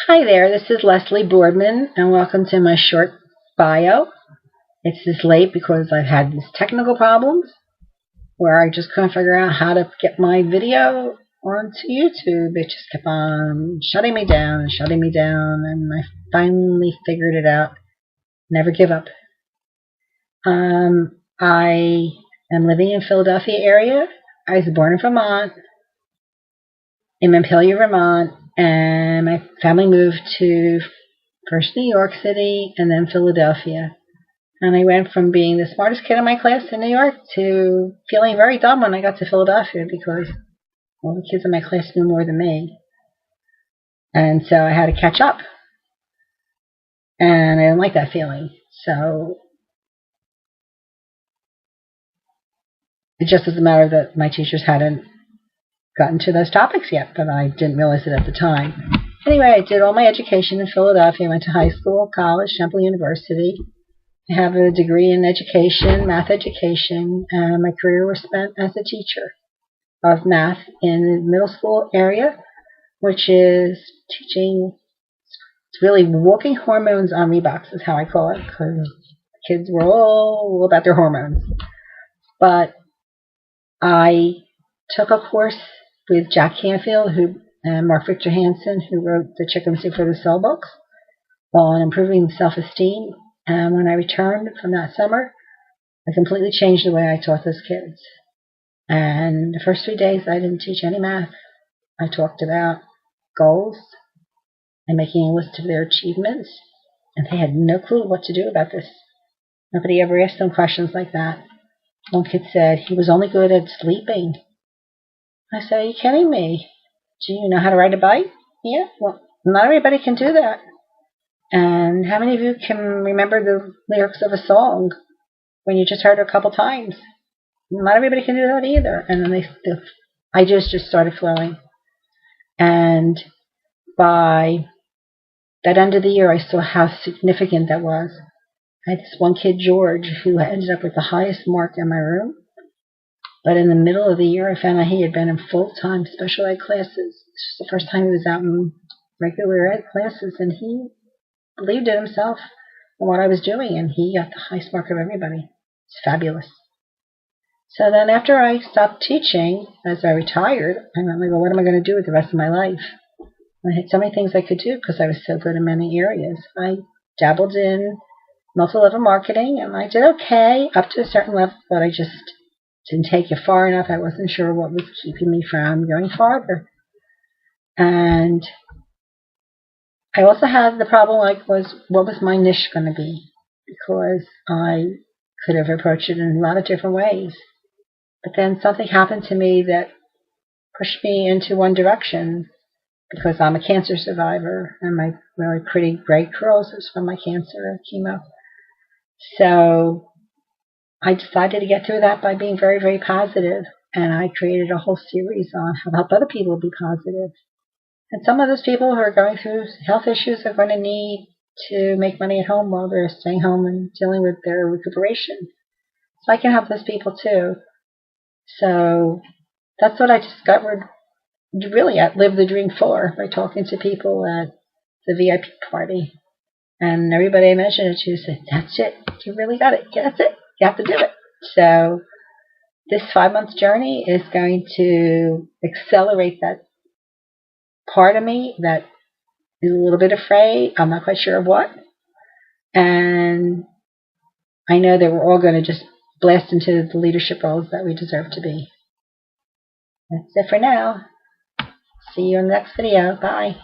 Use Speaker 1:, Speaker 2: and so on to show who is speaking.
Speaker 1: Hi there, this is Leslie Boardman, and welcome to my short bio. It's this late because I've had these technical problems where I just couldn't figure out how to get my video onto YouTube. It just kept on shutting me down, and I finally figured it out. Never give up. I am living in Philadelphia area. I was born in Vermont, in Montpelier, Vermont, and my family moved to first New York City and then Philadelphia. And I went from being the smartest kid in my class in New York to feeling very dumb when I got to Philadelphia because all the kids in my class knew more than me. And so I had to catch up. And I didn't like that feeling. So it just was a matter that my teachers hadn't gotten to those topics yet, but I didn't realize it at the time. Anyway, I did all my education in Philadelphia. I went to high school, college, Temple University. I have a degree in education, math education, and my career was spent as a teacher of math in the middle school area, which is teaching, it's really walking hormones on Reeboks is how I call it, because kids were all about their hormones. But I took a course with Jack Canfield and Mark Victor Hansen, who wrote the Chicken Soup for the Soul books, on improving self-esteem. And when I returned from that summer, I completely changed the way I taught those kids. And the first 3 days, I didn't teach any math. I talked about goals and making a list of their achievements, and they had no clue what to do about this. Nobody ever asked them questions like that. One kid said he was only good at sleeping. I said, are you kidding me? Do you know how to ride a bike? Yeah, well, not everybody can do that. And how many of you can remember the lyrics of a song when you just heard it a couple times? Not everybody can do that either. And then the ideas just started flowing. And by that end of the year, I saw how significant that was. I had this one kid, George, who ended up with the highest mark in my room. But in the middle of the year, I found out he had been in full-time special ed classes. This was the first time he was out in regular ed classes, and he believed in himself and what I was doing, and he got the highest mark of everybody. It's fabulous. So then after I stopped teaching, as I retired, I went, well, what am I going to do with the rest of my life? And I had so many things I could do because I was so good in many areas. I dabbled in multi-level marketing, and I did okay up to a certain level, but I just didn't take it far enough. I wasn't sure what was keeping me from going farther. And I also had the problem, what was my niche going to be? Because I could have approached it in a lot of different ways. But then something happened to me that pushed me into one direction, because I'm a cancer survivor, and my really pretty gray curls was from my cancer chemo. So I decided to get through that by being very, very positive, and I created a whole series on how to help other people be positive. And some of those people who are going through health issues are going to need to make money at home while they're staying home and dealing with their recuperation. So I can help those people too. So that's what I discovered. Really, I lived the dream for by talking to people at the VIP party. And everybody I mentioned it to said, that's it. You really got it. That's it. You have to do it. So this 5-month journey is going to accelerate that part of me that is a little bit afraid. I'm not quite sure of what. And I know that we're all going to just blast into the leadership roles that we deserve to be. That's it for now. See you in the next video. Bye.